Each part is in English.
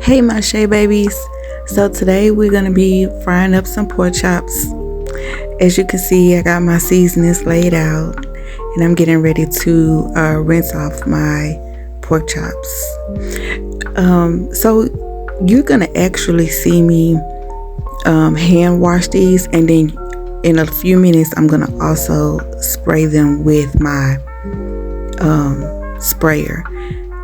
Hey my Shay babies. So today we're going to be frying up some pork chops. As you can see, I got my seasonings laid out and I'm getting ready to rinse off my pork chops. So you're going to actually see me hand wash these, and then in a few minutes I'm going to also spray them with my sprayer.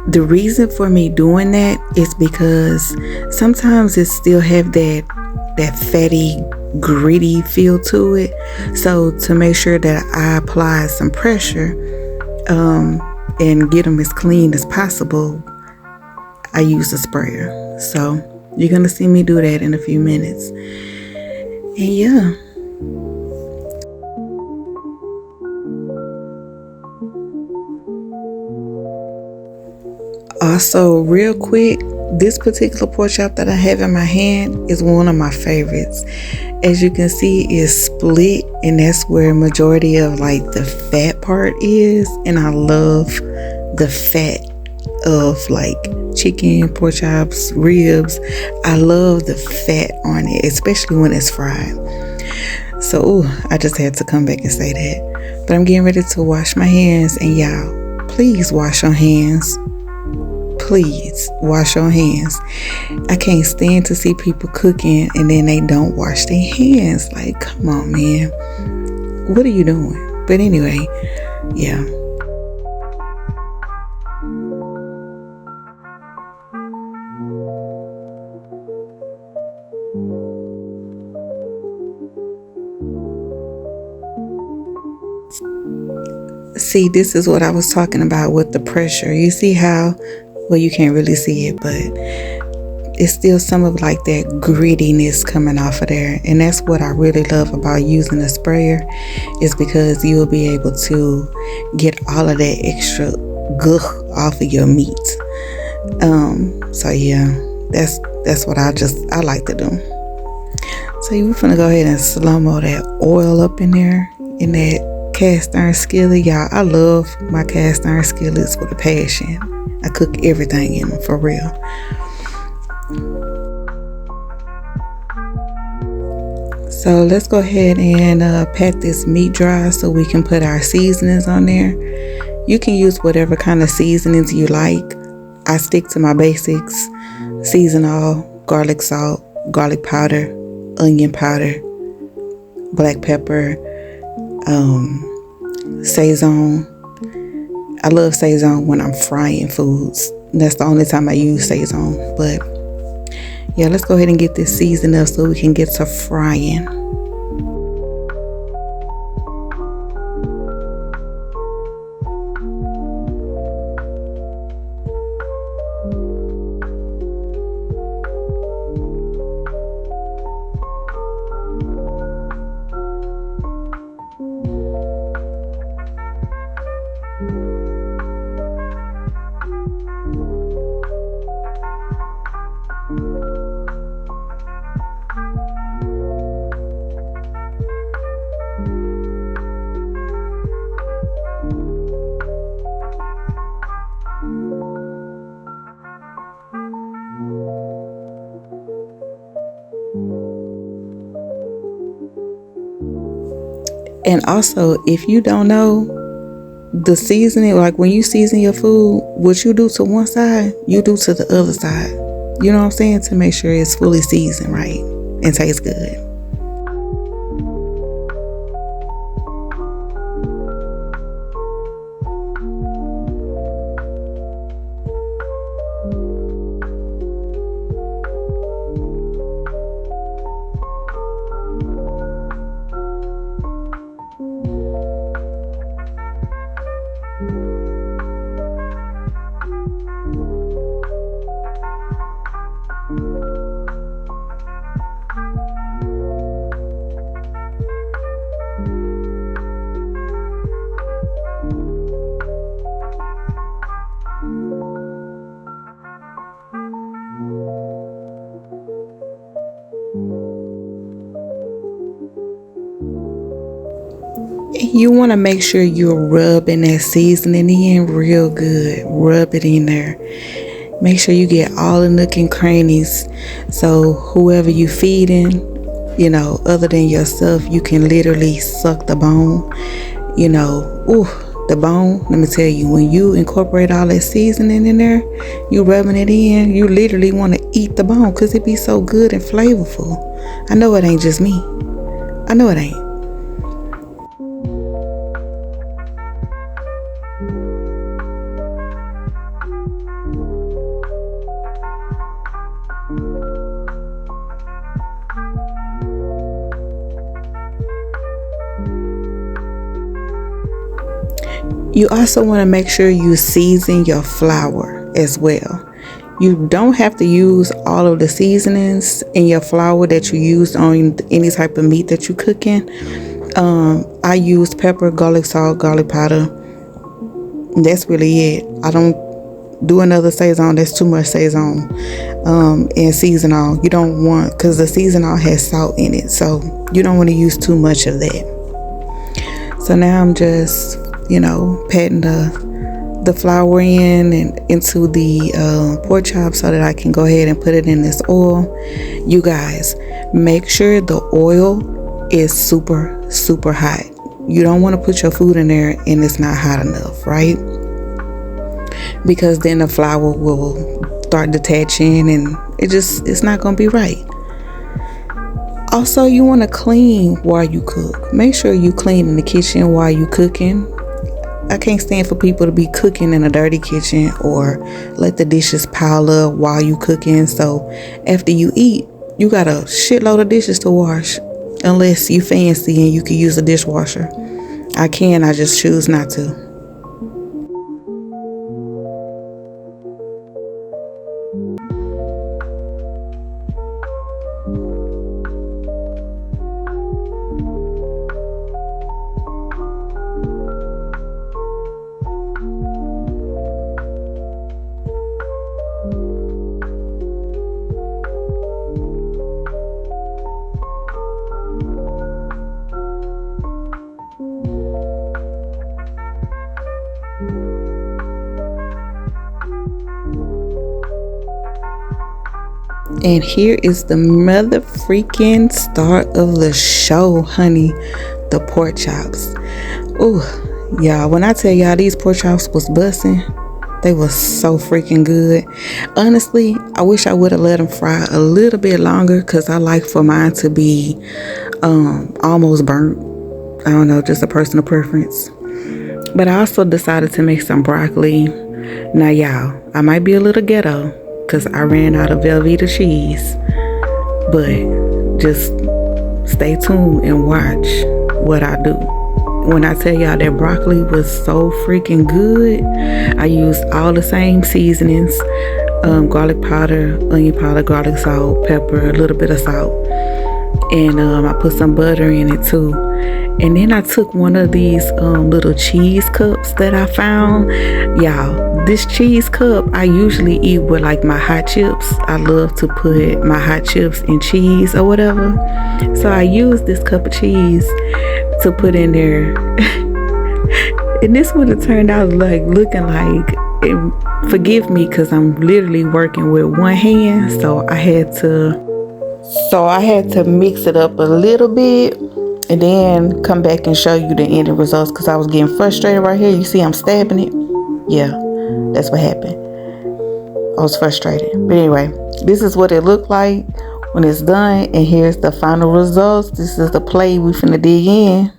The reason for me doing that is because sometimes it still have that fatty, gritty feel to it. So to make sure that I apply some pressure and get them as clean as possible, I use a sprayer. So you're gonna see me do that in a few minutes. And yeah. Also, real quick, this particular pork chop that I have in my hand is one of my favorites. As you can see, it's split, and that's where majority of like the fat part is. And I love the fat of like chicken, pork chops, ribs. I love the fat on it, especially when it's fried. So I just had to come back and say that. But I'm getting ready to wash my hands, and y'all, please wash your hands. Please wash your hands. I can't stand to see people cooking and then they don't wash their hands. Like, come on, man. What are you doing? But anyway, yeah. See, this is what I was talking about with the pressure. You see how, well, you can't really see it, but it's still some of like that grittiness coming off of there. And that's what I really love about using a sprayer, is because you'll be able to get all of that extra gugh off of your meat. So yeah, that's what I like to do. So we're gonna go ahead and slow-mo that oil up in there in that cast iron skillet. Y'all, I love my cast iron skillets with a passion. I cook everything in them, for real. So let's go ahead and pat this meat dry so we can put our seasonings on there. You can use whatever kind of seasonings you like. I stick to my basics: season all, garlic salt, garlic powder, onion powder, black pepper, Sazon. I love Sazon when I'm frying foods. That's the only time I use Sazon. But yeah, let's go ahead and get this seasoned up so we can get to frying. And also, if you don't know, the seasoning, like when you season your food, what you do to one side, you do to the other side. You know what I'm saying? To make sure it's fully seasoned right and tastes good. You want to make sure you're rubbing that seasoning in real good. Rub it in there. Make sure you get all the nook and crannies, so whoever you feeding, other than yourself, you can literally suck the bone. Ooh, the bone, let me tell you, when you incorporate all that seasoning in there, you rubbing it in, you literally want to eat the bone because it be so good and flavorful. I know it ain't just me. I know it ain't. You also want to make sure you season your flour as well. You don't have to use all of the seasonings in your flour that you use on any type of meat that you cooking. I use pepper, garlic salt, garlic powder. That's really it. I don't do another Saison. That's too much Saison. And seasonal. You don't want, because the seasonal has salt in it. So you don't want to use too much of that. So now I'm just, patting the flour in and into the pork chop so that I can go ahead and put it in this oil. You guys, make sure the oil is super, super hot. You don't want to put your food in there and it's not hot enough, right? Because then the flour will start detaching and it's not going to be right. Also, you want to clean while you cook. Make sure you clean in the kitchen while you cooking. I can't stand for people to be cooking in a dirty kitchen or let the dishes pile up while you cooking. So after you eat, you got a shitload of dishes to wash, unless you fancy and you can use a dishwasher. I just choose not to. And here is the mother freaking star of the show, honey. The pork chops. Ooh, y'all, when I tell y'all these pork chops was busting, they was so freaking good. Honestly, I wish I would have let them fry a little bit longer because I like for mine to be almost burnt. I don't know, just a personal preference. But I also decided to make some broccoli. Now, y'all, I might be a little ghetto because I ran out of Velveeta cheese. But just stay tuned and watch what I do. When I tell y'all that broccoli was so freaking good, I used all the same seasonings. Garlic powder, onion powder, garlic salt, pepper, a little bit of salt. And I put some butter in it too. And then I took one of these little cheese cups that I found. Y'all, this cheese cup I usually eat with like my hot chips. I love to put my hot chips in cheese or whatever. So I used this cup of cheese to put in there. And this would have turned out like looking like, forgive me because I'm literally working with one hand. So I had to mix it up a little bit and then come back and show you the ending results because I was getting frustrated right here. You see I'm stabbing it? Yeah, that's what happened. I was frustrated. But anyway, this is what it looked like when it's done. And here's the final results. This is the plate we finna dig in.